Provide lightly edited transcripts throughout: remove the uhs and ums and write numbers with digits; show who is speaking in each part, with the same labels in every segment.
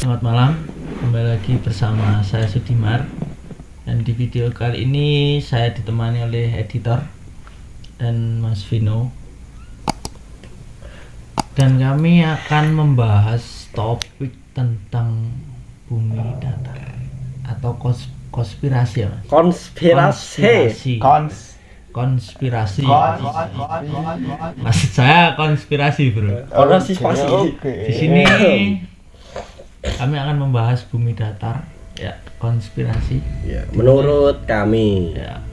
Speaker 1: Selamat malam, kembali lagi bersama saya Sudimar. Dan di video kali ini saya ditemani oleh editor dan Mas Vino. Dan kami akan membahas topik tentang bumi datar atau konspirasi ya Mas?
Speaker 2: Konspirasi.
Speaker 1: Konspirasi. Maksud saya konspirasi bro.
Speaker 2: Konspirasi.
Speaker 1: Di sini kami akan membahas bumi datar, ya, konspirasi.
Speaker 2: Ya, menurut kami.
Speaker 1: Ya,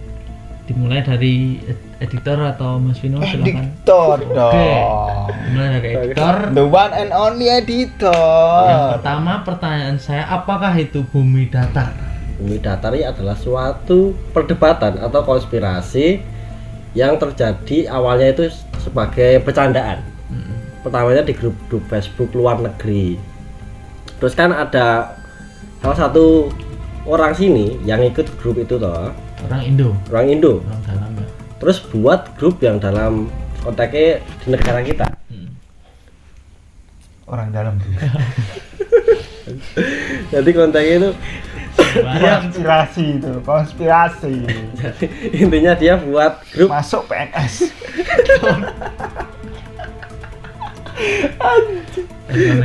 Speaker 1: dimulai dari editor atau Mas Vino, silakan.
Speaker 3: Editor dong.
Speaker 1: Oke, dimulai dari editor.
Speaker 3: The one and only editor.
Speaker 1: Yang pertama pertanyaan saya, apakah itu bumi datar?
Speaker 2: Bumi datar ini adalah suatu perdebatan atau konspirasi yang terjadi awalnya itu sebagai bercandaan. Pertamanya di grup Facebook luar negeri. Terus kan ada salah satu orang sini yang ikut grup itu toh.
Speaker 1: Orang Indo.
Speaker 2: Orang Indo.
Speaker 1: Orang dalam ya.
Speaker 2: Terus buat grup yang dalam kontaknya di negara kita.
Speaker 3: Orang dalam tuh.
Speaker 2: Jadi kontaknya itu
Speaker 3: Konspirasi itu, konspirasi.
Speaker 2: jadi intinya dia buat grup
Speaker 3: Masuk PNS.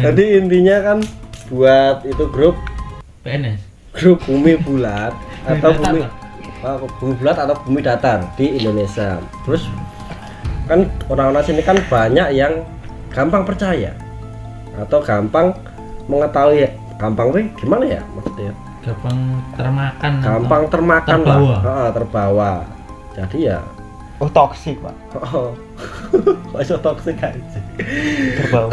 Speaker 2: Jadi intinya kan buat itu grup
Speaker 1: PNS.
Speaker 2: bumi bulat atau
Speaker 1: Bumi
Speaker 2: bumi bulat atau bumi datar di Indonesia. Terus kan orang-orang sini kan banyak yang gampang percaya atau gampang mengetahui, gampang tuh gimana ya maksudnya?
Speaker 1: Gampang termakan.
Speaker 2: Gampang termakan
Speaker 1: terbawa.
Speaker 2: lah, terbawa. Jadi ya,
Speaker 3: Oh, toksik, Pak.
Speaker 2: kok iso toksik aja.
Speaker 3: Terbawa.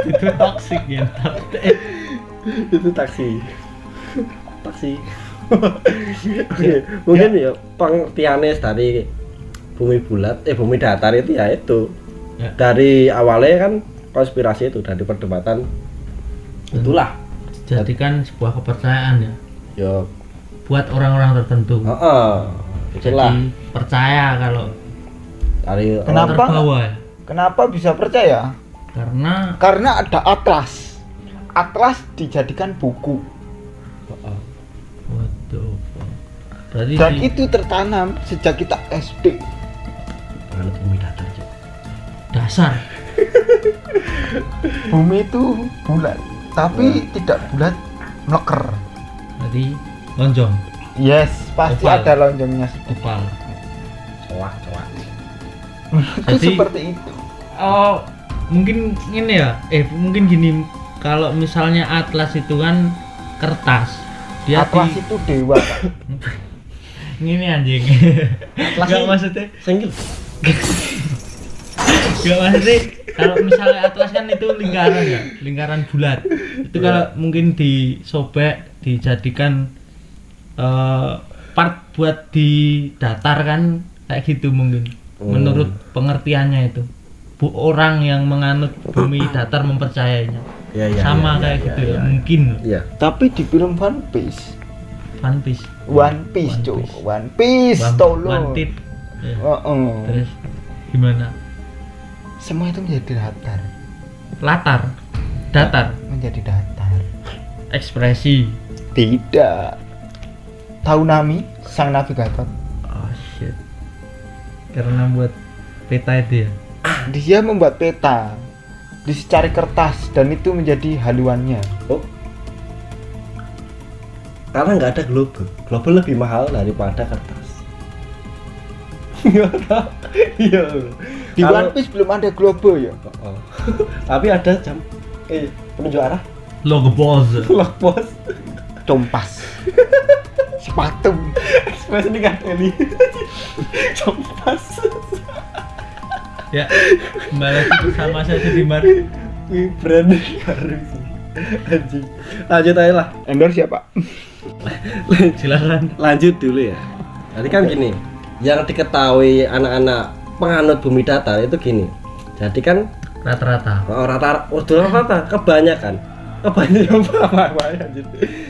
Speaker 1: Itu toksik ya.
Speaker 2: Itu taksi. Oke, mungkin ya pengertiannya dari bumi bulat, bumi datar itu ya itu.
Speaker 1: Ya.
Speaker 2: Dari awalnya kan konspirasi itu dari perdebatan itulah.
Speaker 1: Jadikan sebuah kepercayaan ya
Speaker 2: Ya,
Speaker 1: buat orang-orang tertentu.
Speaker 2: itulah
Speaker 1: Jadi percaya kalau
Speaker 2: dari
Speaker 3: Kenapa?
Speaker 1: terbawa ya.
Speaker 3: Kenapa bisa percaya?
Speaker 1: Karena
Speaker 3: ada atlas. Atlas dijadikan buku.
Speaker 1: waduh. Berarti
Speaker 3: Dan itu tertanam sejak kita SD.
Speaker 2: penganut bumi datar juga.
Speaker 1: dasar.
Speaker 3: Bumi itu bulat, tapi tidak bulat meleker.
Speaker 1: Berarti lonjong,
Speaker 3: Yes, pasti
Speaker 1: Oval.
Speaker 3: ada lonjongnya sedikit.
Speaker 1: oval.
Speaker 2: Coak.
Speaker 3: Itu
Speaker 1: Jadi-
Speaker 3: seperti itu.
Speaker 1: Oh, mungkin ini ya. Mungkin gini, kalau misalnya atlas itu kan kertas. Dia
Speaker 3: Atlas itu dewa, Pak.
Speaker 1: Ini anjing.
Speaker 2: Atlas
Speaker 1: Enggak
Speaker 2: ini-
Speaker 1: maksudnya.
Speaker 2: Singgil.
Speaker 1: Enggak maksudnya kalau misalnya atlas kan itu lingkaran ya, lingkaran bulat. Itu kalau mungkin disobek, dijadikan part buat di datar kan kayak gitu mungkin. Menurut pengertiannya itu. Orang yang menganut bumi datar mempercayainya.
Speaker 2: Ya,
Speaker 1: Sama kayak gitu ya, mungkin.
Speaker 2: Iya.
Speaker 3: Tapi di film One Piece,
Speaker 1: One Piece.
Speaker 3: One Piece,
Speaker 1: One
Speaker 3: cuy.
Speaker 1: Piece.
Speaker 3: One Piece, tolong.
Speaker 1: One Tit. Ya.
Speaker 3: Oh.
Speaker 1: Terus gimana?
Speaker 3: Semua itu menjadi datar.
Speaker 1: Datar,
Speaker 3: Menjadi datar.
Speaker 1: ekspresi.
Speaker 3: Tidak. Tahu Nami, sang navigator.
Speaker 1: Oh shit. Karena buat peta itu ya.
Speaker 3: Dia membuat peta di secari kertas dan itu menjadi haluannya.
Speaker 2: Oh. Karena nggak ada global. Global lebih mahal daripada kertas. Iya.
Speaker 3: Di One Piece belum ada globo ya.
Speaker 2: Tapi ada jam penunjuk arah.
Speaker 1: Logo bos.
Speaker 2: Lock pos.
Speaker 3: Compas. Sepatu.
Speaker 2: Express ini kan Eli. Compas.
Speaker 1: Ya. Kembali lagi bersama saya Sudimar.
Speaker 2: Wih, brand baru sih. Anjing. Lanjut aja lah.
Speaker 3: Endorse siapa?
Speaker 1: Silakan.
Speaker 2: Lanjut dulu ya. Tadi kan gini, yang diketahui anak-anak penganut bumi datar itu gini. Jadi kan
Speaker 1: Rata-rata.
Speaker 2: rata-rata kebanyakan apa anjir.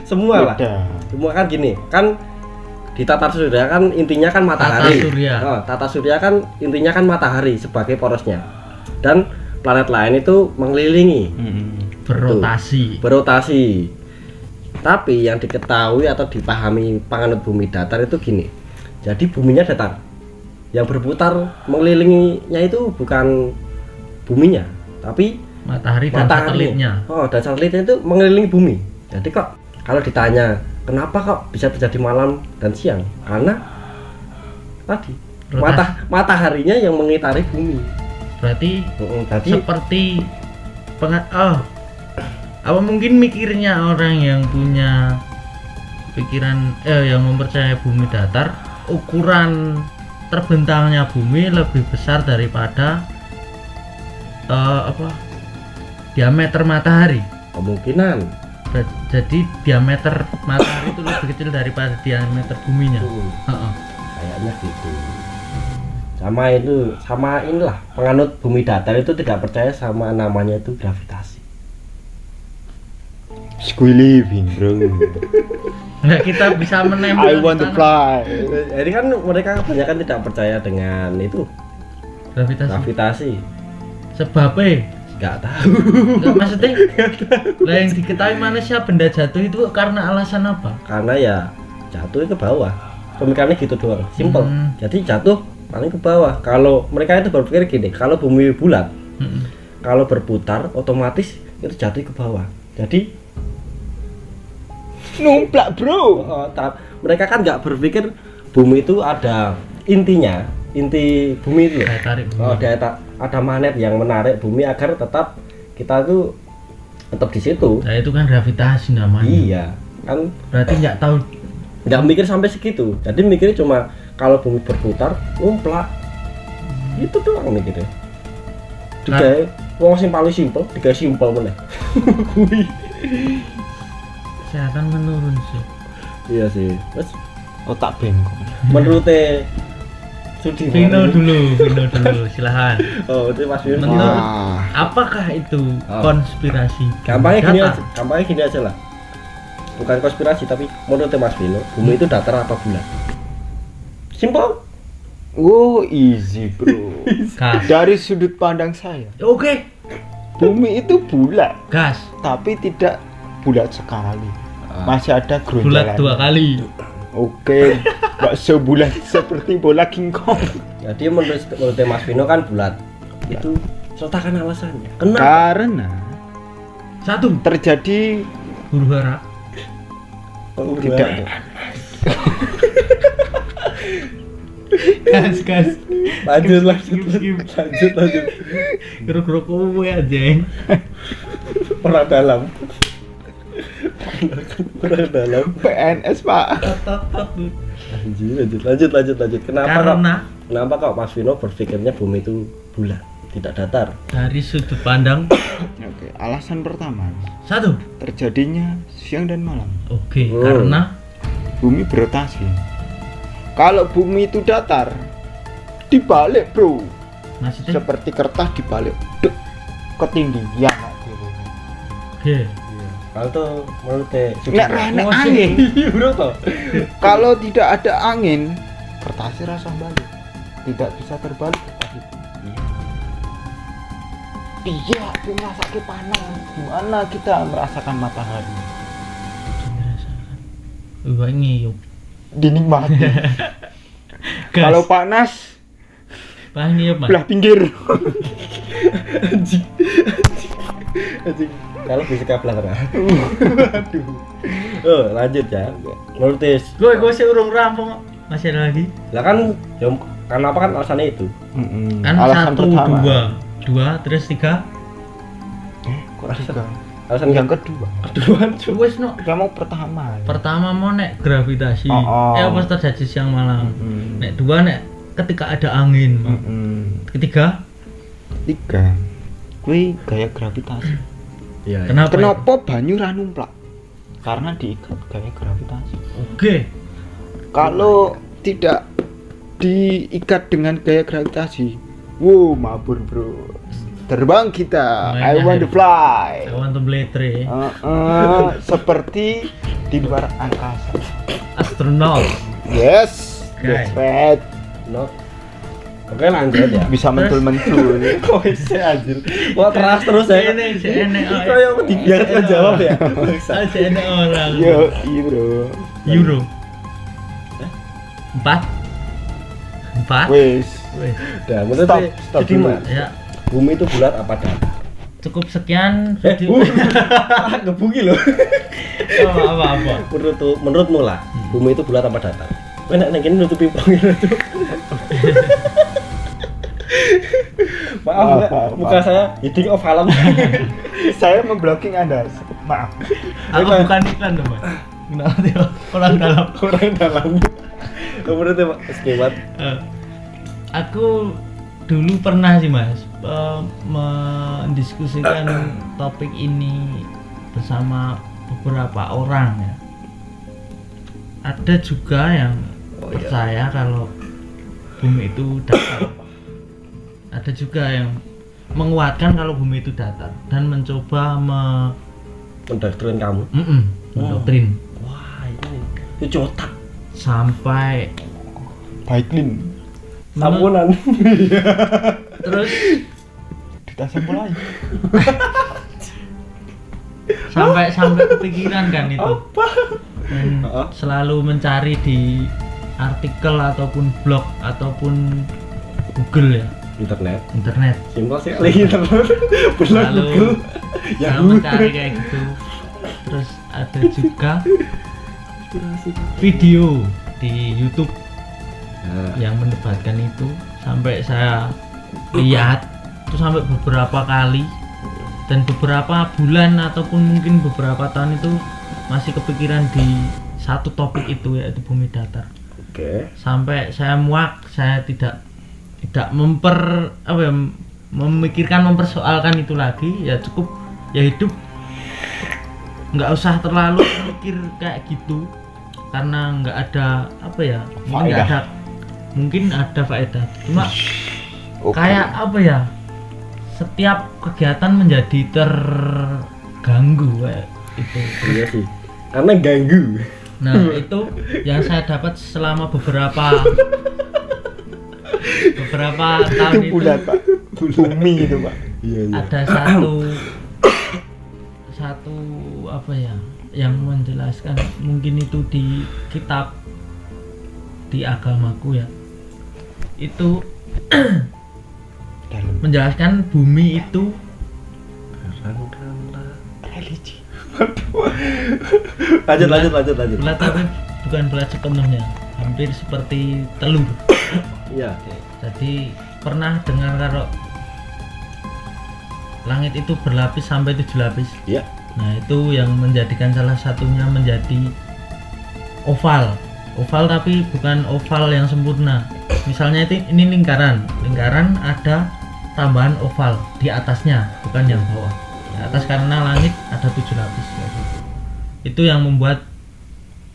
Speaker 2: Semua lah.
Speaker 3: Udah.
Speaker 2: Semua kan gini, kan di tata surya kan intinya kan matahari.
Speaker 1: Tata surya.
Speaker 2: Tata surya kan intinya kan matahari sebagai porosnya. Dan planet lain itu mengelilingi. berotasi. Tapi yang diketahui atau dipahami penganut bumi datar itu gini. Jadi buminya datar. Yang berputar mengelilinginya itu bukan buminya, tapi
Speaker 1: matahari dan satelitnya.
Speaker 2: Dan satelitnya itu mengelilingi bumi. Jadi kok kalau ditanya kenapa kok bisa terjadi malam dan siang? Karena tadi mataharinya yang mengitari bumi.
Speaker 1: Berarti seperti apa mungkin mikirnya orang yang punya pikiran yang mempercayai bumi datar, ukuran terbentangnya bumi lebih besar daripada diameter matahari.
Speaker 2: Kemungkinan.
Speaker 1: Jadi diameter matahari itu lebih kecil daripada diameter buminya.
Speaker 2: Kayaknya gitu. Sama inilah penganut bumi datar itu tidak percaya sama namanya itu gravitasi.
Speaker 3: Squiliving, bro.
Speaker 1: Nah, kita bisa menembak.
Speaker 3: I want to fly.
Speaker 2: Jadi kan mereka kebanyakan tidak percaya dengan itu gravitasi.
Speaker 1: Sebabnya
Speaker 2: nggak tahu.
Speaker 1: Nggak, maksudnya lah yang diketahui manusia benda jatuh itu karena alasan apa?
Speaker 2: Karena ya jatuh ke bawah. Pemikirannya gitu doang, simple. Jadi jatuh paling ke bawah. Kalau mereka itu berpikir gini, kalau bumi bulat, kalau berputar otomatis itu jatuh ke bawah. Jadi
Speaker 3: numplak, bro.
Speaker 2: Mereka kan nggak berpikir bumi itu ada intinya, inti bumi itu.
Speaker 1: Daya tarik bumi.
Speaker 2: Ada magnet yang menarik bumi agar tetap kita tuh tetap di situ.
Speaker 1: Nah, itu kan gravitasi namanya.
Speaker 2: Iya, kan
Speaker 1: berarti nggak tahu,
Speaker 2: nggak mikir sampai segitu. Jadi mikirnya cuma kalau bumi berputar, numplak. Itu doang mikirnya. Digawe wong sing paling simpel, digawe simpel meneh.
Speaker 1: Kesehatan menurun sih.
Speaker 2: Iya sih. Terus
Speaker 3: otak bengkok.
Speaker 2: menurut Sudirman.
Speaker 1: Vino dulu, silahkan.
Speaker 2: Oh, itu Mas Vino.
Speaker 1: Menurut apakah itu konspirasi?
Speaker 2: Gampangnya gini aja lah. Bukan konspirasi tapi menurut Mas Vino, bumi itu datar apa bulat? Simple.
Speaker 3: Oh, easy, bro. Dari sudut pandang saya,
Speaker 1: Oke.
Speaker 3: bumi itu bulat,
Speaker 1: Gas.
Speaker 3: tapi tidak bulat sekali. Masih ada
Speaker 1: Bulat
Speaker 3: gerunjalan.
Speaker 1: 2 kali.
Speaker 3: Oke, nggak sebulat seperti bola King Kong.
Speaker 2: Jadi menurut Mas Vino kan bulat. Itu sertakan alasannya. Kenapa?
Speaker 3: Karena
Speaker 1: 1.
Speaker 3: terjadi
Speaker 1: Huru hara.
Speaker 3: tidak
Speaker 1: Gas.
Speaker 2: Lanjut.
Speaker 1: Geruk-geruk kowe aja.
Speaker 2: Perang dalam.
Speaker 3: PNS, Pak.
Speaker 2: Lanjut. Kenapa kok Mas Vino berpikirnya bumi itu bulat, tidak datar?
Speaker 1: Dari sudut pandang
Speaker 3: Oke, alasan pertama,
Speaker 1: 1.
Speaker 3: terjadinya siang dan malam.
Speaker 1: Oke, karena
Speaker 3: Bumi berotasi. Kalau bumi itu datar, dibalik, bro.
Speaker 1: maksudnya
Speaker 3: Seperti kertas dibalik, dek, ketinggian.
Speaker 1: oke.
Speaker 2: Kalau tuh menurut
Speaker 3: Nek angin.
Speaker 2: bro toh.
Speaker 3: Kalau tidak ada angin, kertasnya rasa balik. Tidak bisa terbalik kertas itu. Iya, dia merasakan panas. Gimana kita merasakan matahari?
Speaker 1: Ini yuk.
Speaker 3: Dinikmati. Kalau panas,
Speaker 1: Pahami ya, Mas?
Speaker 3: belah pinggir.
Speaker 2: Anjing. Kalau fisika belakang. Aduh. Lanjut ya. Menurut
Speaker 1: Gue sih urung rampung. Masih ada lagi?
Speaker 2: lah kan ya, karena apa kan alasannya itu?
Speaker 1: Kan
Speaker 3: Alasan
Speaker 1: 1,
Speaker 3: pertama.
Speaker 1: 2, terus 3.
Speaker 3: Kok tiga?
Speaker 2: Alasan
Speaker 3: Yang kedua.
Speaker 1: Wes no.
Speaker 3: Kita mau pertama.
Speaker 1: Pertama mau nek gravitasi.
Speaker 3: Oh.
Speaker 1: Pas terjadi siang malam. Nek 2 nek ketika ada angin. Ketiga,
Speaker 3: 3. Kui gaya gravitasi.
Speaker 2: Iya.
Speaker 3: Kenapa banyu ra numplak? Karena diikat gaya gravitasi.
Speaker 1: Oke.
Speaker 3: Kalau tidak diikat dengan gaya gravitasi, wow, mabur, bro. Terbang kita. I
Speaker 1: Mainnya
Speaker 3: want to fly.
Speaker 1: I want to play tree.
Speaker 3: Seperti di luar angkasa.
Speaker 1: Astronaut.
Speaker 3: Yes, that's
Speaker 1: Okay.
Speaker 3: right.
Speaker 2: Not Oke lanjut ya.
Speaker 3: Bisa mentul-mentul.
Speaker 2: Kok bisa anjir. Wah keras terus ya.
Speaker 1: Ini enek.
Speaker 2: Kayak dibiarkan jawab ya.
Speaker 1: Aja enek orang.
Speaker 3: Yo, iya bro.
Speaker 1: Euro. 4.
Speaker 3: Wes.
Speaker 2: Nah, menurut
Speaker 3: Stop,
Speaker 2: saya,
Speaker 3: stop
Speaker 2: jadi
Speaker 3: dulu.
Speaker 2: Mas,
Speaker 1: Ya,
Speaker 2: bumi itu bulat apa datar?
Speaker 1: cukup sekian video.
Speaker 2: Ngebungi loh.
Speaker 1: Apa?
Speaker 2: Menurutmu lah, bumi itu bulat apa datar? Enak neng ini nutupi panggilan itu. Maaf, Mbak, muka saya eating of halam.
Speaker 3: Saya memblocking Anda. Maaf.
Speaker 1: Aku bukan iklan loh, Mas. Kenapa dia orang dalam?
Speaker 2: Orang dalam. Menurutnya Pak, skewat.
Speaker 1: Aku dulu pernah sih Mas mendiskusikan topik ini bersama beberapa orang ya. Ada juga yang percaya kalau bumi itu datar. Ada juga yang menguatkan kalau bumi itu datar dan mencoba
Speaker 2: Mendoktrin kamu.
Speaker 1: mendoktrin
Speaker 2: Wah, ini cotak.
Speaker 1: sampai
Speaker 3: Baiklin.
Speaker 2: Sampunan.
Speaker 1: terus
Speaker 3: Kita sampul aja.
Speaker 1: sampai kepikiran kan itu. Dan selalu mencari di artikel ataupun blog ataupun Google ya, internet
Speaker 2: Simpel sekali internet. Benar
Speaker 1: selalu
Speaker 2: Google.
Speaker 1: selalu mencari kayak gitu. Terus ada juga video di YouTube yang mendebatkan itu, sampai saya lihat itu sampai beberapa kali, dan beberapa bulan ataupun mungkin beberapa tahun itu masih kepikiran di satu topik itu, yaitu bumi datar.
Speaker 2: Oke.
Speaker 1: Sampai saya muak, saya tidak memikirkan, mempersoalkan itu lagi. Ya cukup, ya hidup nggak usah terlalu mikir kayak gitu, karena nggak ada mungkin ada faedah, cuma kayak setiap kegiatan menjadi terganggu kayak itu.
Speaker 2: Iya sih. Karena ganggu.
Speaker 1: Nah itu yang saya dapat selama beberapa tahun
Speaker 3: Itu bulat, Pak. Bumi itu, Pak.
Speaker 2: Iya.
Speaker 1: ada satu yang menjelaskan, mungkin itu di kitab di agamaku ya, itu menjelaskan bumi itu
Speaker 3: Religi.
Speaker 2: Lanjut.
Speaker 1: bulat, tapi bukan bulat sepenuhnya, hampir seperti telur.
Speaker 2: Iya.
Speaker 1: Jadi pernah dengar kalau langit itu berlapis sampai 7 lapis.
Speaker 2: Iya.
Speaker 1: Nah itu yang menjadikan salah satunya menjadi oval, tapi bukan oval yang sempurna. Misalnya ini lingkaran ada tambahan oval di atasnya, bukan yang bawah. Di atas karena langit ada 7 lapis. Itu yang membuat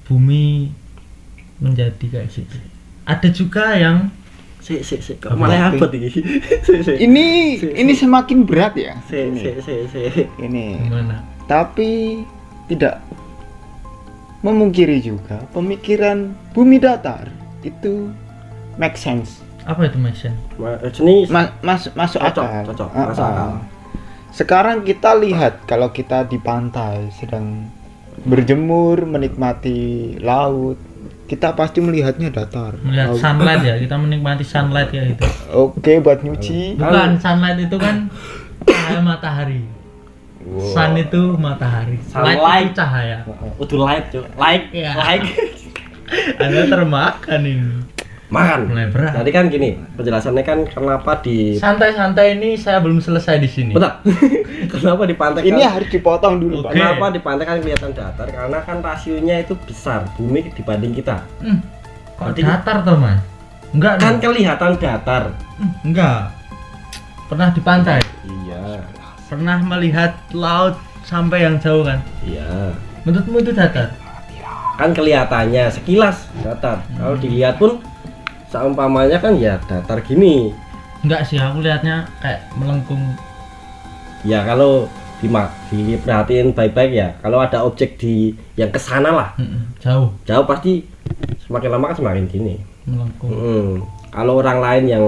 Speaker 1: bumi menjadi kayak gitu. Ada juga yang
Speaker 2: Kok malah abot iki?
Speaker 3: Ini semakin berat ya. Ini.
Speaker 1: gimana?
Speaker 3: Tapi tidak memungkiri juga pemikiran bumi datar itu make sense.
Speaker 1: Apa itu make sense?
Speaker 2: Jenis
Speaker 3: Masuk akal.
Speaker 2: cocok,
Speaker 3: Ah,
Speaker 2: masuk akal.
Speaker 3: ah. Sekarang kita lihat kalau kita di pantai sedang berjemur menikmati laut, kita pasti melihatnya datar.
Speaker 1: Melihat sunlight ya, kita menikmati sunlight ya itu.
Speaker 3: Oke, buat nyuci.
Speaker 1: Bukan, sunlight itu kan cahaya matahari.
Speaker 3: Wow.
Speaker 1: Sun itu matahari. Light
Speaker 2: Sunlight.
Speaker 1: itu cahaya.
Speaker 2: Udah light, Cuk. Like.
Speaker 1: Anda termakan ini.
Speaker 2: Makan.
Speaker 1: Mulai berat.
Speaker 2: Jadi kan gini, penjelasannya kan kenapa di
Speaker 1: Santai-santai ini saya belum selesai di sini.
Speaker 2: Betul. Kenapa di pantai
Speaker 3: Ini
Speaker 2: kan,
Speaker 3: harus dipotong dulu, Pak.
Speaker 1: Oke.
Speaker 2: kenapa di pantai kan kelihatan datar? Karena kan rasionya itu besar bumi dibanding kita.
Speaker 1: Kok
Speaker 2: Berarti-
Speaker 1: datar toh mas? Enggak
Speaker 2: Kan
Speaker 1: dong.
Speaker 2: kelihatan datar.
Speaker 1: Enggak. Pernah di pantai?
Speaker 2: Iya.
Speaker 1: Pernah melihat laut sampai yang jauh kan?
Speaker 2: Iya.
Speaker 1: Menurutmu itu datar?
Speaker 2: Kan kelihatannya sekilas datar. Kalau dilihat pun seumpamanya kan ya datar gini.
Speaker 1: Enggak sih, aku lihatnya kayak melengkung.
Speaker 2: Ya kalau diperhatiin baik-baik ya. Kalau ada objek di yang kesana lah,
Speaker 1: Jauh,
Speaker 2: jauh pasti semakin lama kan semakin gini.
Speaker 1: melengkung.
Speaker 2: Kalau orang lain yang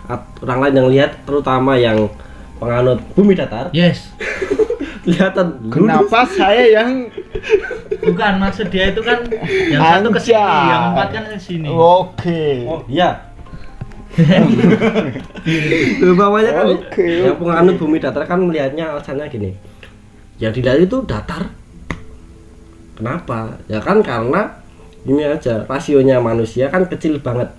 Speaker 2: orang lain yang lihat, terutama yang penganut bumi datar,
Speaker 1: Yes.
Speaker 2: kelihatan
Speaker 3: Kenapa saya yang
Speaker 1: Bukan, maksud dia itu kan yang satu ke sini,
Speaker 3: Anjay.
Speaker 1: yang empat kan ke sini.
Speaker 3: Oke.
Speaker 2: Oh iya. Bawahnya kan
Speaker 3: Oke,
Speaker 2: yang penganut bumi datar kan melihatnya alasannya gini. Yang dilihat itu datar. Kenapa? Ya kan karena ini aja rasionya manusia kan kecil banget.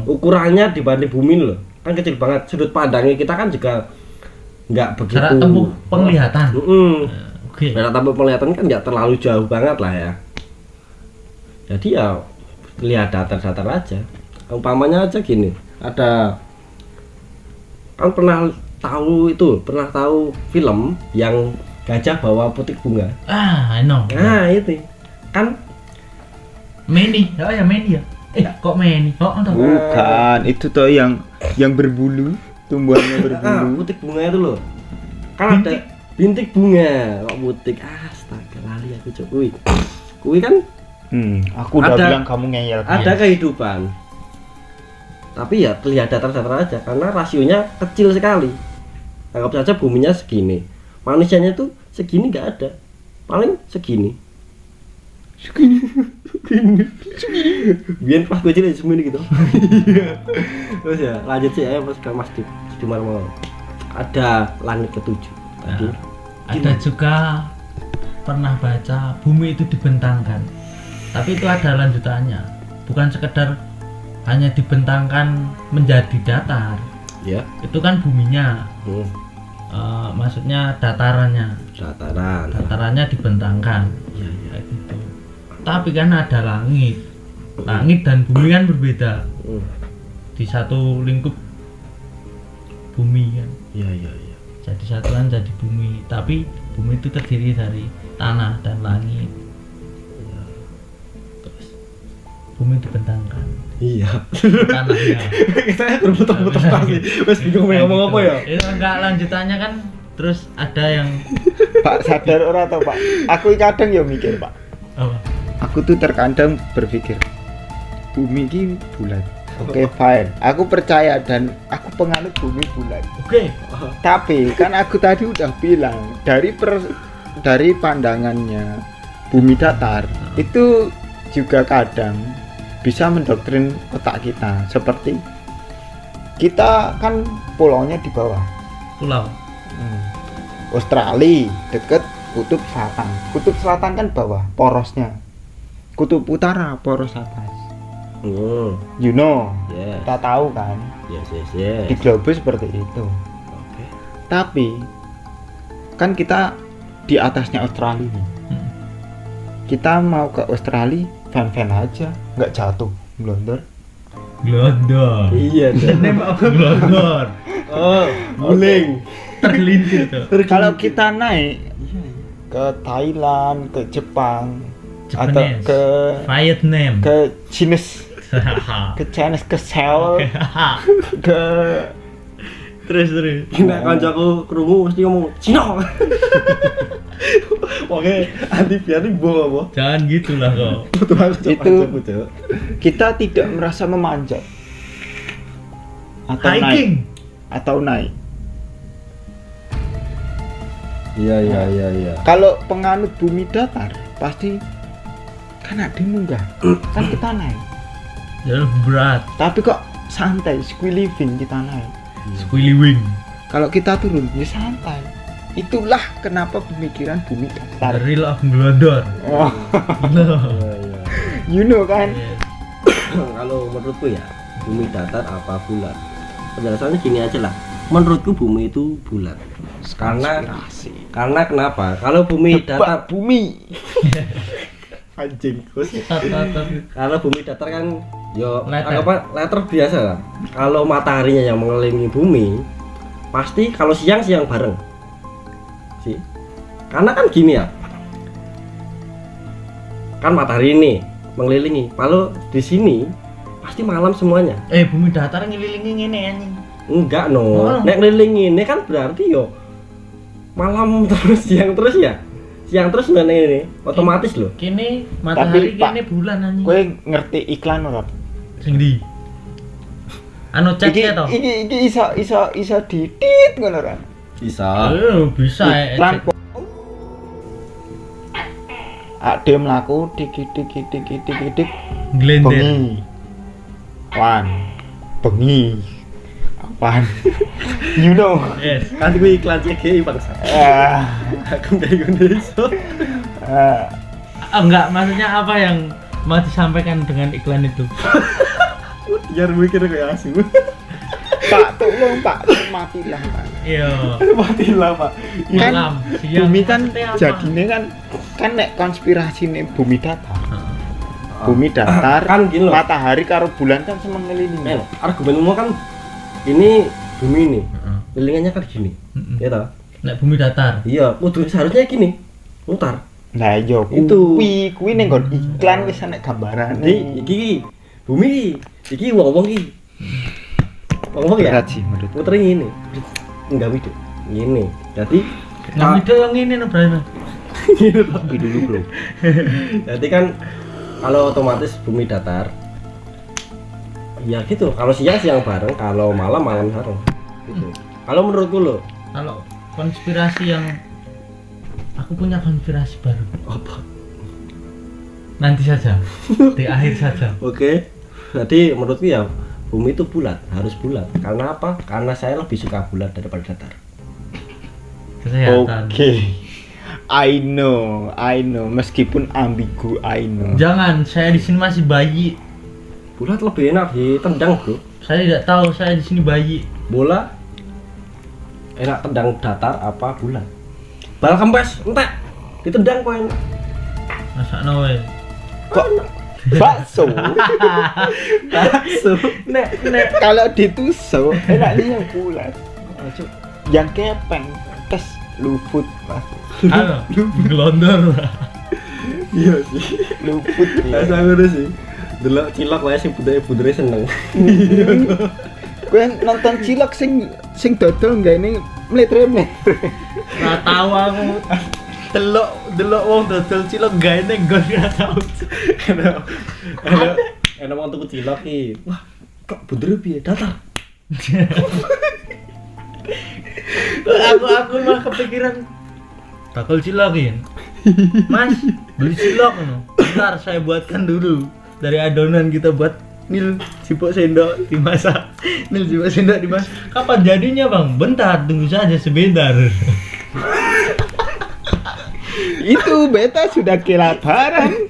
Speaker 2: Ukurannya dibanding bumi loh. Kan kecil banget. Sudut pandangnya kita kan juga nggak begitu.
Speaker 1: Jarak tempuh penglihatan. Oke.
Speaker 2: Jarak tempuh penglihatan kan nggak terlalu jauh banget lah ya. Jadi ya lihat datar-datar aja. Umpamanya aja gini, ada kan pernah tahu film yang gajah bawa putik bunga.
Speaker 1: I know.
Speaker 2: Nah itu kan
Speaker 1: Mandy. Oh ya Mandy ya. Kok Mandy? Oh, entah.
Speaker 3: Bukan, itu tuh yang berbulu, tumbuhannya berbulu.
Speaker 2: putik bunga itu loh. Kan ada bintik bunga, kok putik. Astaga, lali aku cuy. Kui kan
Speaker 3: Aku udah
Speaker 2: Ada-
Speaker 3: bilang kamu ngeyel.
Speaker 2: ada kehidupan. Tapi ya terlihat datar-datar aja karena rasionya kecil sekali. Anggap saja buminya segini. Manusianya tuh segini nggak ada. Paling segini. Segini. Biar pas gue cilik segini gitu. Terus ya lanjut sih ayo Mas Dimar mau. Ada langit ketujuh. Tadi.
Speaker 1: Ada juga pernah baca bumi itu dibentangkan. Tapi itu ada lanjutannya. Bukan sekedar hanya dibentangkan menjadi datar.
Speaker 2: Ya.
Speaker 1: Itu kan buminya. Maksudnya datarannya. Datarannya dibentangkan.
Speaker 2: Iya, iya.
Speaker 1: Kayak gitu. Tapi kan ada langit. Langit dan bumi kan berbeda. Di satu lingkup bumi kan.
Speaker 2: Iya, iya, iya.
Speaker 1: Jadi satuan jadi bumi. Tapi bumi itu terdiri dari tanah dan langit. Terus bumi dibentangkan.
Speaker 2: Iya.
Speaker 1: Tanahnya.
Speaker 2: Saya berputar-putar pasti. Wes bingung mau ngomong apa ya?
Speaker 1: Itu enggak lanjutannya kan terus ada yang
Speaker 3: Pak sadar ora tau Pak? Aku kadang ya mikir Pak.
Speaker 1: apa?
Speaker 3: Aku tuh terkadang berpikir bumi ini bulat. Oke fine, aku percaya dan aku penganut bumi bulat.
Speaker 1: Oke.
Speaker 3: Tapi kan aku tadi udah bilang dari pandangannya bumi datar itu juga kadang bisa mendoktrin otak kita. Seperti kita kan pulaunya di bawah.
Speaker 1: Pulau.
Speaker 3: Australia deket kutub selatan. Kutub selatan kan bawah, porosnya. Kutub utara poros atas. You know,
Speaker 2: Yes.
Speaker 3: kita tahu kan
Speaker 2: Yes, yes, yes.
Speaker 3: di globus seperti itu.
Speaker 2: Oke.
Speaker 3: Tapi kan kita di atasnya Australia.
Speaker 1: Hmm.
Speaker 3: Kita mau ke Australia fan-fan aja, nggak jatuh, blunder.
Speaker 1: Glodor.
Speaker 2: Iya,
Speaker 1: The name of Glodor.
Speaker 2: oh, guling.
Speaker 1: Tergelincir tuh.
Speaker 3: Kalau kita naik ke Thailand, ke Jepang, atau
Speaker 1: Japanese.
Speaker 3: ke
Speaker 1: Vietnam.
Speaker 3: Chinese, ke Chinese, ke Seoul, ke
Speaker 1: terus.
Speaker 2: Nek kancaku krungu mesti ngomong Cina. Oke, anti biarin bohong apa?
Speaker 1: Jangan gitulah kok.
Speaker 2: Betul banget
Speaker 3: Itu- kita tidak merasa memanjat atau
Speaker 1: Hiking.
Speaker 3: naik.
Speaker 2: Iya, iya, iya, iya.
Speaker 3: Kalau penganut bumi datar pasti kan ada munggah, kan kita naik.
Speaker 1: Ya berat.
Speaker 3: Tapi kok santai, squee living kita naik.
Speaker 1: Squilly wing.
Speaker 3: Kalau kita turun, ya santai. Itulah kenapa pemikiran bumi
Speaker 1: The
Speaker 3: datar.
Speaker 1: real of Glodor.
Speaker 3: Oh,
Speaker 2: Iya, iya.
Speaker 3: you know kan?
Speaker 1: Yes.
Speaker 2: Kalau menurutku ya, bumi datar apa bulat? Penjelasannya gini aja lah. Menurutku bumi itu bulat.
Speaker 3: Konspirasi.
Speaker 2: Karena kenapa? Kalau bumi datar
Speaker 3: Tebak bumi.
Speaker 2: anjing, Gus.
Speaker 1: Tat.
Speaker 2: Kalau bumi datar kan yo
Speaker 1: Letter.
Speaker 2: apa letter biasa lah. Kalau mataharinya yang mengelilingi bumi, pasti kalau siang bareng. Sih. Karena kan gini ya. Kan matahari ini mengelilingi. Kalau di sini pasti malam semuanya.
Speaker 1: Bumi datar ngelilingi ngene anjing.
Speaker 2: Enggak no.
Speaker 1: Oh.
Speaker 2: Nek ngelilingi ini kan berarti yo malam terus siang terus ya. Siang terus ngene ini otomatis loh.
Speaker 1: Kini matahari
Speaker 3: Pak,
Speaker 1: kini bulan anjing.
Speaker 3: Gue ngerti iklan ora?
Speaker 1: Sing ndi? anu cek ya toh.
Speaker 3: Iki iso ditit ngono ra.
Speaker 2: Bisa.
Speaker 1: Bisa ya.
Speaker 3: Iklan Ade mlaku tik
Speaker 1: Glender.
Speaker 3: bengi. Bengi. Apaan? You know.
Speaker 1: Yes.
Speaker 2: Kan kuwi iklan CGI bangsa. Aku nggak Indonesia.
Speaker 1: Enggak, maksudnya apa yang mau disampaikan dengan iklan itu?
Speaker 2: Biar mikir kayak asu.
Speaker 3: Pak, tolong Pak, matilah Pak.
Speaker 1: Iya.
Speaker 2: Matilah Pak.
Speaker 3: Kan
Speaker 1: Malam, siang,
Speaker 3: bumi kan
Speaker 1: maksudnya apa?
Speaker 3: jadine kan nek konspirasine bumi datar. Bumi datar,
Speaker 2: Kan gini loh.
Speaker 3: matahari karo bulan kan semang ngelilingi.
Speaker 2: Men, argumenmu kan ini bumi ini. Kelilingannya kan gini. Ya toh?
Speaker 1: Nek bumi datar.
Speaker 2: Iya, seharusnya gini. Mutar.
Speaker 3: Nah iya
Speaker 2: Itu.
Speaker 3: kuwi ning nggon iklan wis ana gambarane.
Speaker 2: Jadi iki bumi iki wong-wong iki. Wong-wong ya.
Speaker 3: Berat sih menurut.
Speaker 2: Muter ini. Enggak video. Ini. Jadi
Speaker 1: Yang video yang ini nih Bro.
Speaker 3: Tapi dulu bro.
Speaker 2: Jadi kan kalau otomatis bumi datar. Ya gitu. Kalau siang bareng, kalau malam bareng. Gitu. Kalau menurutku loh,
Speaker 1: Kalau konspirasi yang aku punya konspirasi baru.
Speaker 2: apa?
Speaker 1: Nanti saja. Di akhir saja.
Speaker 2: Oke. Jadi menurutku ya bumi itu bulat, harus bulat. Karena apa? Karena saya lebih suka bulat daripada datar.
Speaker 1: Kesehatan.
Speaker 3: Oke. I know. Meskipun ambigu, I know.
Speaker 1: Jangan, saya di sini masih bayi.
Speaker 2: Bulat lebih enak ditendang, Bro.
Speaker 1: Saya tidak tahu, saya di sini bayi.
Speaker 2: Bola enak tendang datar apa bulat? Bal kempes, entek. Ditendang kok enak.
Speaker 1: Masa nawe.
Speaker 3: Kok bakso?
Speaker 2: Bakso.
Speaker 1: Nek
Speaker 3: Kalau ditusuk enaknya yang bulat. Yang kepeng tes luput Pak.
Speaker 1: anu, gelondor.
Speaker 2: Iya sih.
Speaker 3: Luput
Speaker 2: Saya
Speaker 3: ya.
Speaker 2: ngono sih. Delok cilok wae sing budaya seneng.
Speaker 3: Kowe nonton cilok sing dodol ini mletre-mletre.
Speaker 1: Ora tahu aku. Delok wong dodol cilok gawe ning nggon ora tahu.
Speaker 2: Enak wong tuku cilok iki. Wah, kok bener piye datar?
Speaker 1: aku mah kepikiran bakul cilok ini. Mas, beli cilok no. Bentar saya buatkan dulu. Dari adonan kita buat nil sipok sendok dimasak. Nil sipok sendok dimasak. Kapan jadinya, Bang? Bentar, tunggu saja sebentar.
Speaker 3: Itu beta sudah kelaparan.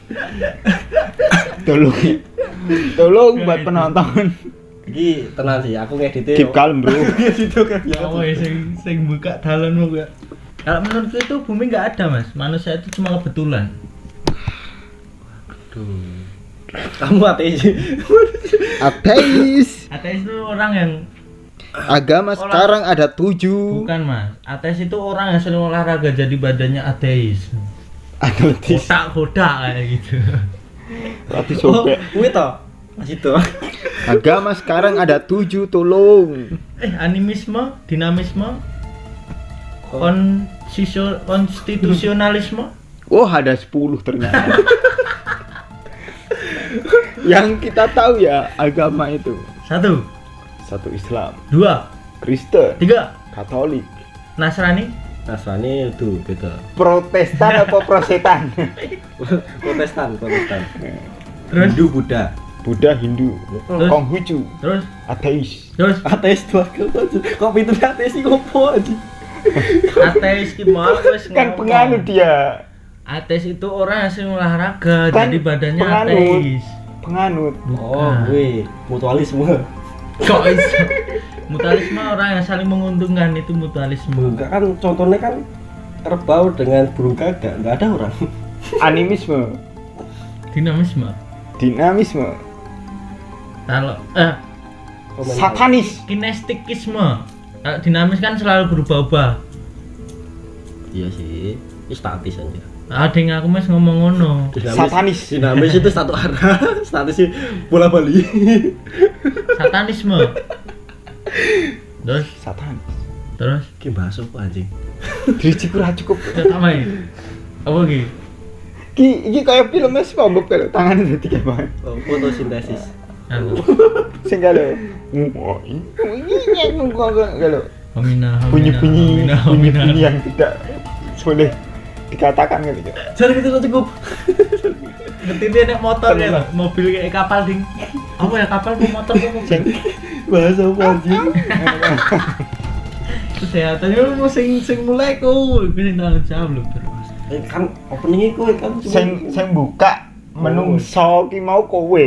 Speaker 3: Tolong buat penonton.
Speaker 2: Iki tenang sih, aku ngedite.
Speaker 3: Keep calm bro.
Speaker 2: Gitu kan.
Speaker 1: Ya wes sing buka dalanmu gak. Kalau menurutku itu bumi nggak ada, Mas. Manusia itu cuma kebetulan.
Speaker 2: Kamu ateis.
Speaker 3: Ateis.
Speaker 1: Ateis itu orang yang
Speaker 3: Agama sekarang ada 7.
Speaker 1: bukan, Mas. Ateis itu orang yang sering olahraga jadi badannya ateis.
Speaker 3: Atletis.
Speaker 1: Kotak-kotak kayak gitu.
Speaker 3: Tapi sobek.
Speaker 2: Kuwi to. Mas itu.
Speaker 3: Agama sekarang ada 7, tolong.
Speaker 1: Animisme, dinamisme, konstitusionalisme.
Speaker 3: Oh, ada 10 ternyata. Yang kita tahu ya agama itu.
Speaker 1: 1,
Speaker 3: 1 Islam,
Speaker 1: 2,
Speaker 3: Kristen,
Speaker 1: 3,
Speaker 3: Katolik,
Speaker 1: Nasrani.
Speaker 2: Nasrani itu beda.
Speaker 3: Protestan apa prosetan?
Speaker 2: Protestan.
Speaker 1: Terus?
Speaker 2: Hindu, Buddha.
Speaker 3: Buddha, Hindu,
Speaker 1: Terus?
Speaker 3: Konghucu,
Speaker 1: Terus
Speaker 3: ateis.
Speaker 2: Ateis tuh. Kok pintu ateis sih ngopo aja?
Speaker 1: ateis ki mau wis
Speaker 3: Kan
Speaker 1: ngomong.
Speaker 3: penganut dia.
Speaker 1: Ateis itu orang yang sering olahraga
Speaker 3: Kan
Speaker 1: jadi badannya
Speaker 3: penganut.
Speaker 1: ateis.
Speaker 3: Penganut.
Speaker 2: Oh, gue mutualisme.
Speaker 1: Kok iso? Mutualisme orang yang saling menguntungkan itu mutualisme.
Speaker 2: Enggak kan contohnya kan kerbau dengan burung gagak, enggak ada orang.
Speaker 3: Animisme,
Speaker 1: Dinamisme.
Speaker 3: dinamisme,
Speaker 1: Kalau
Speaker 3: satanis.
Speaker 1: kinestikisme. Kalau dinamis kan selalu berubah-ubah.
Speaker 2: Iya sih, ini statis aja.
Speaker 1: Ada yang aku mas ngomong ngono.
Speaker 3: Satanis.
Speaker 2: Dinamis itu satu arah, statis sih bola bali.
Speaker 1: Satanisme. Terus,
Speaker 3: Satanis.
Speaker 2: Ki bahas apa anjing?
Speaker 3: Driji kurang cukup.
Speaker 1: ya sama ya. Apa ki?
Speaker 3: Iki kayak filmnya SpongeBob kalau tangannya dadi kayak banget.
Speaker 2: Oh, fotosintesis.
Speaker 1: Anu,
Speaker 3: Sing kalau kalau
Speaker 1: Homina,
Speaker 3: bunyi-bunyi
Speaker 1: homina, homina.
Speaker 3: bunyi-bunyi yang tidak boleh dikatakan gitu.
Speaker 2: Jadi itu cukup.
Speaker 1: Ngerti dia naik motor ya, mobil kayak kapal ding. Apa ya kapal mau motor mau
Speaker 3: Sing
Speaker 2: Bahasa apa anjing?
Speaker 1: kesehatan itu sing mulai ku sing tanggung jawab lho, Bro.
Speaker 2: Kan openingnya kowe kan cuma
Speaker 3: sing buka menungso ki mau kowe.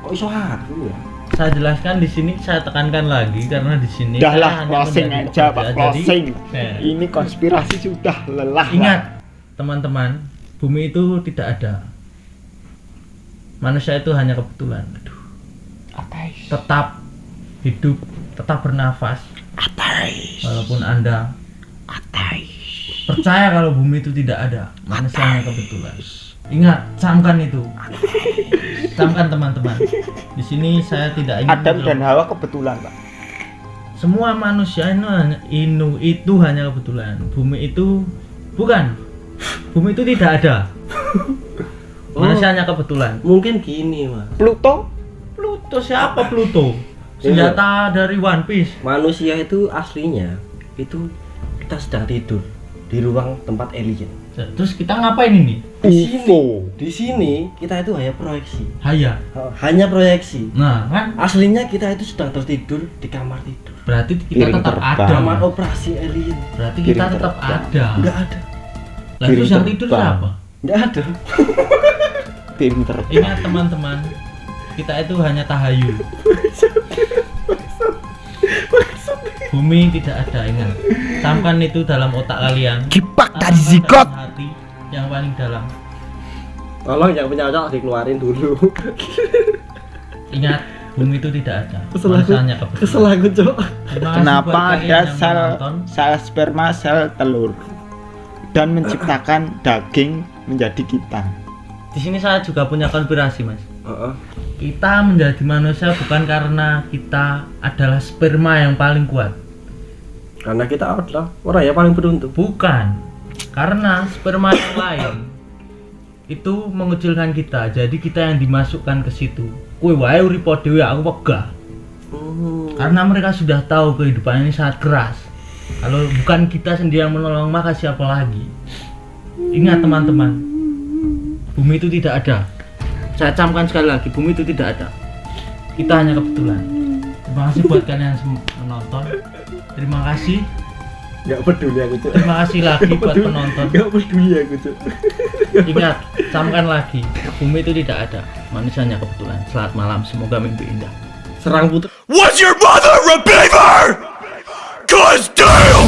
Speaker 2: kok iso aku ya?
Speaker 1: Saya jelaskan di sini, saya tekankan lagi karena di sini
Speaker 3: Dah
Speaker 1: saya
Speaker 3: lah
Speaker 1: hanya
Speaker 3: closing
Speaker 1: menjadi
Speaker 3: aja, Pak.
Speaker 1: pekerja.
Speaker 3: Closing.
Speaker 1: Jadi,
Speaker 3: Ini konspirasi sudah lelah.
Speaker 1: ingat teman-teman, bumi itu tidak ada. Manusia itu hanya kebetulan. Aduh,
Speaker 3: Ateis.
Speaker 1: tetap hidup, tetap bernafas.
Speaker 3: Ateis.
Speaker 1: Walaupun Anda
Speaker 3: Ateis.
Speaker 1: percaya kalau bumi itu tidak ada, manusia hanya kebetulan. Ingat, camkan itu. Camkan teman-teman. Di sini saya tidak ingin
Speaker 3: Adam dan Hawa kebetulan, Pak.
Speaker 1: semua manusia itu hanya kebetulan. Bumi itu bukan. Bumi itu tidak ada. Manusia hanya kebetulan.
Speaker 2: Mungkin gini, Mas.
Speaker 3: Pluto?
Speaker 1: Pluto siapa Pluto? Senjata dari One Piece.
Speaker 2: Manusia itu aslinya itu kita sedang tidur di ruang tempat alien.
Speaker 1: Terus kita ngapain ini?
Speaker 2: Di sini kita itu hanya proyeksi.
Speaker 1: Haya.
Speaker 2: Hanya proyeksi.
Speaker 1: Nah, kan
Speaker 2: Aslinya kita itu sedang tertidur di kamar tidur.
Speaker 1: berarti kita
Speaker 3: Piring
Speaker 1: tetap
Speaker 3: terbang.
Speaker 1: ada.
Speaker 2: Kamar operasi alien.
Speaker 1: Berarti kita
Speaker 3: Piring
Speaker 1: tetap
Speaker 3: terbang.
Speaker 1: ada.
Speaker 2: Enggak ada.
Speaker 1: Lah terus yang tidur
Speaker 3: terbang.
Speaker 1: siapa?
Speaker 2: Enggak ada.
Speaker 3: Piring terbang.
Speaker 1: Ingat teman-teman, kita itu hanya tahayul. Bumi tidak ada, ingat. Camkan itu dalam otak kalian.
Speaker 3: Kipak
Speaker 1: Tanamkan
Speaker 3: dari zigot.
Speaker 1: dalam hati yang paling dalam.
Speaker 2: Tolong yang punya otak dikeluarin dulu.
Speaker 1: Ingat, bumi itu tidak ada.
Speaker 2: Kesel aku.
Speaker 1: Manusia hanya kebetulan.
Speaker 2: Kesel aku, Cok.
Speaker 1: Terima kasih
Speaker 3: Kenapa
Speaker 1: buat kalian
Speaker 3: ada
Speaker 1: yang
Speaker 3: sel
Speaker 1: menonton.
Speaker 3: sel sperma, sel telur dan menciptakan daging menjadi kita?
Speaker 1: Di sini saya juga punya konspirasi, Mas.
Speaker 2: Heeh.
Speaker 1: Kita menjadi manusia bukan karena kita adalah sperma yang paling kuat.
Speaker 2: Karena kita adalah orang yang paling beruntung.
Speaker 1: Bukan. Karena sperma yang lain itu mengecilkan kita. Jadi kita yang dimasukkan ke situ. Kowe wae urip dhewe aku wegah. Karena mereka sudah tahu kehidupan ini sangat keras. Kalau bukan kita sendiri yang menolong, maka siapa lagi? Ingat teman-teman, bumi itu tidak ada. Saya camkan sekali lagi, bumi itu tidak ada. Kita hanya kebetulan. Terima kasih buat kalian yang menonton. Terima kasih.
Speaker 2: Enggak peduli aku, Cok.
Speaker 1: Terima kasih lagi buat penonton.
Speaker 2: Enggak peduli aku, Cok.
Speaker 1: Ingat, camkan lagi, bumi itu tidak ada. Manusia hanya kebetulan. Selamat malam, semoga mimpi indah.
Speaker 2: Serang putra.
Speaker 4: Was your mother a beaver? 'Cause damn!